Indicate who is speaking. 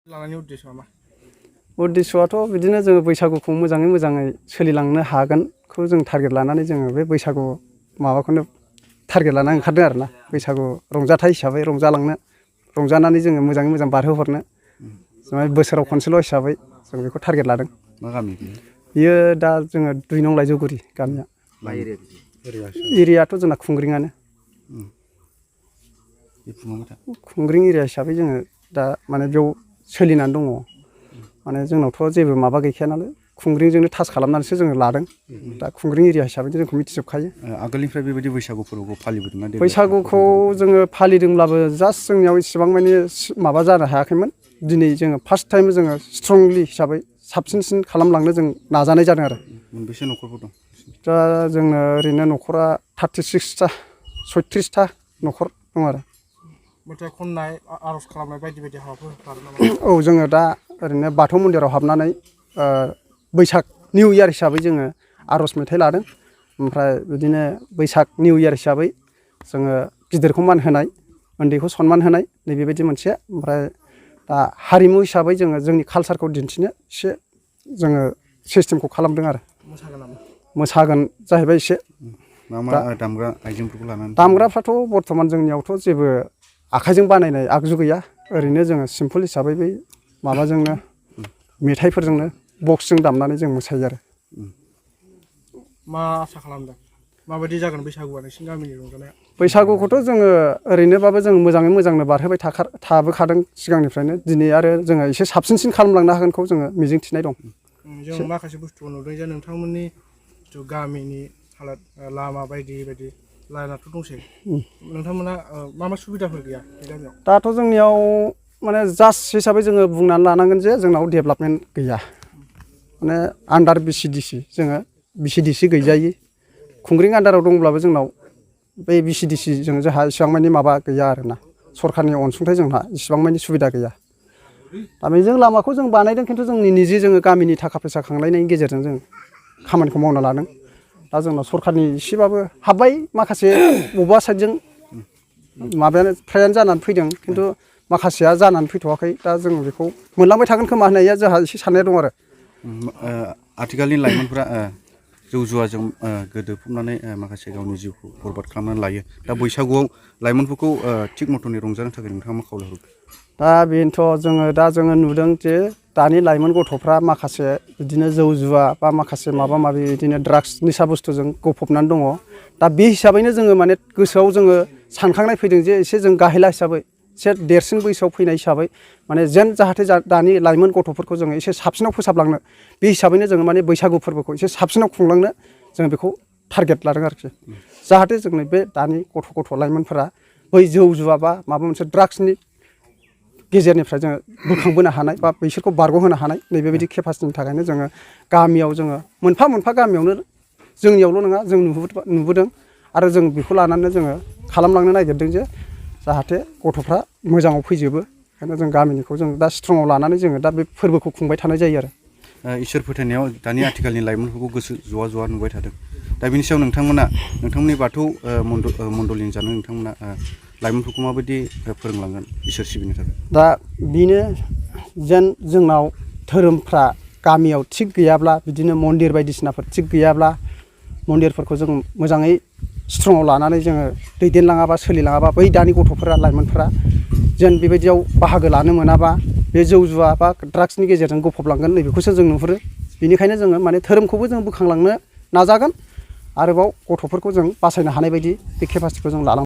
Speaker 1: लानायनि उद्देश्यआ मा?
Speaker 2: उद्देश्यआथ' बिदिनो जोङो बैसागुखौ मोजाङै सोलिलांनो हागोनखौ जों टारगेट लानानै जोङो बे बैसागु माबाखौनो टारगेट लानानै ओंखारदों आरोना। बैसागु रंजाथाइ हिसाबै रंजानानै जोङो मोजाङै मोजां बारहोहरनो बोसोराव खनसेल' हिसाबै जों बेखौ टारगेट लादों।
Speaker 3: मा गामि
Speaker 2: बियो दा जोङो 2 नं लाइजौगुरि गामिया। एरियाथ' जोंना खुंग्रिङानो। खुंग्रिं एरिया हिसाबै जोङो दा माने बेयाव सोलिनानै दङ। माने जोंनावथ' जेबो माबा गैखाया नालाय खुंग्रिंजोंनो टाच खालामनानैसो जोङो लादों। दा खुंग्रिं एरिया हिसाबै जोंखौ मिथिजोबखायो।
Speaker 3: आगोलनिफ्राय बेबायदि बैसागु फोरबोखौ फालिबोदोंना?
Speaker 2: बैसागुखौ जोङो फालिदोंब्लाबो जास्ट जोंनियाव इसेबां माने माबा जानो हायाखैमोन। दिनै जोङो फार्स्ट टाइम जोङो स्ट्रंलि हिसाबै साबसिन खालामलांनो जों नाजानाय जादों आरो।
Speaker 3: मोनबेसे न'खरफोर दं?
Speaker 2: दा जोंनो ओरैनो न'खरा 36टा 36टा न'खर दं आरो।
Speaker 1: मेथाइ खननाय आर'ज खालामनाय बायदि हाबाफोर लादों नामा?
Speaker 2: औ जोङो दा ओरैनो बाथौ मन्दिराव हाबनानै बैसाग निउ इयार हिसाबै जोङो आर'ज मेथाइ लादों। ओमफ्राय बिदिनो बैसाग निउ इयार हिसाबै जोङो गिदिरखौ मान होनाय, उन्दैखौ सनमान होनाय नैबेबायदि मोनसे। ओमफ्राय दा हारिमु हिसाबै जोङो जोंनि कालसारखौ दिन्थिनो एसे जोङो सिस्टेमखौ खालामदों आरो।
Speaker 1: मोसागोन नामा?
Speaker 2: मोसागोन जाहैबाय एसे।
Speaker 3: मा दामग्रा आइजेंफोरखौ लानानै?
Speaker 2: दामग्राफ्राथ' बर्थमान जोंनियावथ' जेबो आखाइजों बानायनाय आगजु गैया। ओरैनो जोङो सिम्पोल हिसाबै बै माबाजोंनो मेथाइफोरजोंनो बक्सजों दामनानै जों मोसायो आरो।
Speaker 1: मा आसा खालामदों? माबायदि जागोन बैसागुआ नोंसिनि गामिनि रंजानाया?
Speaker 2: बैसागुखौथ' जोङो ओरैनोबाबो जों मोजांनो बारहोबाय थाबोखादों सिगांनिफ्रायनो। दिनै आरो जोङो एसे साबसिन खालामलांनो हागोनखौ जोङो मिजिंथिनाय दं।
Speaker 1: जों माखासे बुस्थुखौ नुदों जे नोंथांमोननि जिथु गामिनि हालोद लामा बायदि लाइनाथ' दंसै। नोंथांमोना मा सुबिदाफोर गैया बे गामियाव? दाथ'
Speaker 2: जोंनियाव माने जास्ट हिसाबै जोङो बुंनानै लानांगोन जे जोंनाव डेभेलपमेन्ट गैया। माने आन्डार BCDC जोङो BCDC गैजायि। खुंग्रिं आन्डाराव दंब्लाबो जोंनाव बै BCDC जोंहा इसिबां मानि माबा गैया आरोना। सरखारनि अनसुंथाइ जोंहा इसिबां मानि सुबिदा गैया। दा बेजों लामाखौ जों बानायदों, खिन्थु जोंनि निजे जोङो गामिनि थाखा फैसा खांलायनायनि गेजेरजों जों खामानिखौ मावना लादों। दा जोंनाव सरखारनि एसेबाबो हाबबाय माखासे बबेबा साइडजों माबायानो फ्रायानो जानानै फैदों, खिन्थु माखासेया जानानै फैथ'वाखै। दा जों बेखौ मोनलांबाय थागोन खोमा होननाया जोंहा एसे साननाय दं आरो।
Speaker 3: आथिखालनि लाइमोनफोरा जौ जुवाजों गोदोफबनानै माखासे गावनि जिउखौ बरबाद खालामनानै लायो। दा बैसागुआव लाइमोनफोरखौ थिग मथनै रंजानो थाखाय नोंथाङा मा खावलायहरो?
Speaker 2: दा बेनोथ' जोङो नुदों जे दानि लाइमोन गथ'फ्रा माखासे बिदिनो जौ जुवा बा माखासे माबा माबि बिदिनो ड्राग्स निसा बुस्थुजों गफबनानै दङ। दा बे हिसाबैनो जोङो माने गोसोआव जोङो सानखांनाय फैदों जे एसे जों गाहेला हिसाबै एसे देरसिन बैसोआव फैनाय हिसाबै माने जाहाथे दानि लाइमोन गथ'फोरखौ जोङो एसे साबसिनाव फोसाबलांनो, बे हिसाबैनो जोङो माने बैसागु फोरबोखौ एसे साबसिनाव खुंलांनो जों बेखौ टारगेट लादों आरोखि। जाहाथे जोंनि बे दानि गथ' लाइमोनफोरा बै जौ जुवा बा माबा मोनसे ड्राग्सनि गेजेरनिफ्राय जोङो बोखांबोनो हानाय बा बिसोरखौ बारग'होनो हानाय नैबेबायदि केपासिटिनि थाखायनो जोङो गामियाव जोङो मोनफा गामियावनो जोंनियावल' नङा जों नुबोदों आरो जों बेखौ लानानै जोङो खालामलांनो नागिरदों जे जाहाथे गथ'फ्रा मोजाङाव फैजोबो। ओंखायनो जों गामिनिखौ जों दा स्ट्रंआव लानानै जोङो दा बे फोरबोखौ खुंबाय थानाय जायो आरो।
Speaker 3: इसोर फोथायनायाव दानि आथिखालनि लाइमोनफोरखौ गोसो जवा नुबाय थादों। दा बेनि सायाव नोंथांमोननि बाथौ मण्डलिनि जानो नोंथांमोना लाइमोनफोरखौ माबायदि फोरोंलांगोन इसोर सिबिनो थाखाय?
Speaker 2: दा बेनो जेन जोंनाव धोरोमफ्रा गामियाव थिग गैयाब्ला, बिदिनो मन्दिर बायदिसिनाफोर थिग गैयाब्ला, मन्दिरफोरखौ जों मोजाङै स्ट्रंआव लानानै जोङो दैदेनलाङाबा सोलिलाङाबा बै दानि गथ'फोरा लाइमोनफोरा जेन बेबायदियाव बाहागो लानो मोनाबा बे जौ जुवा बा ड्राग्सनि गेजेरजों गफबलांगोन नैबेखौसो जों नुहुरो। बेनिखायनो जोङो माने धोरोमखौबो जों बोखांलांनो नाजागोन, आरोबाव गथ'फोरखौ जों बासायनो हानाय बायदि बे केपासिटिखौ जों लालांगोन।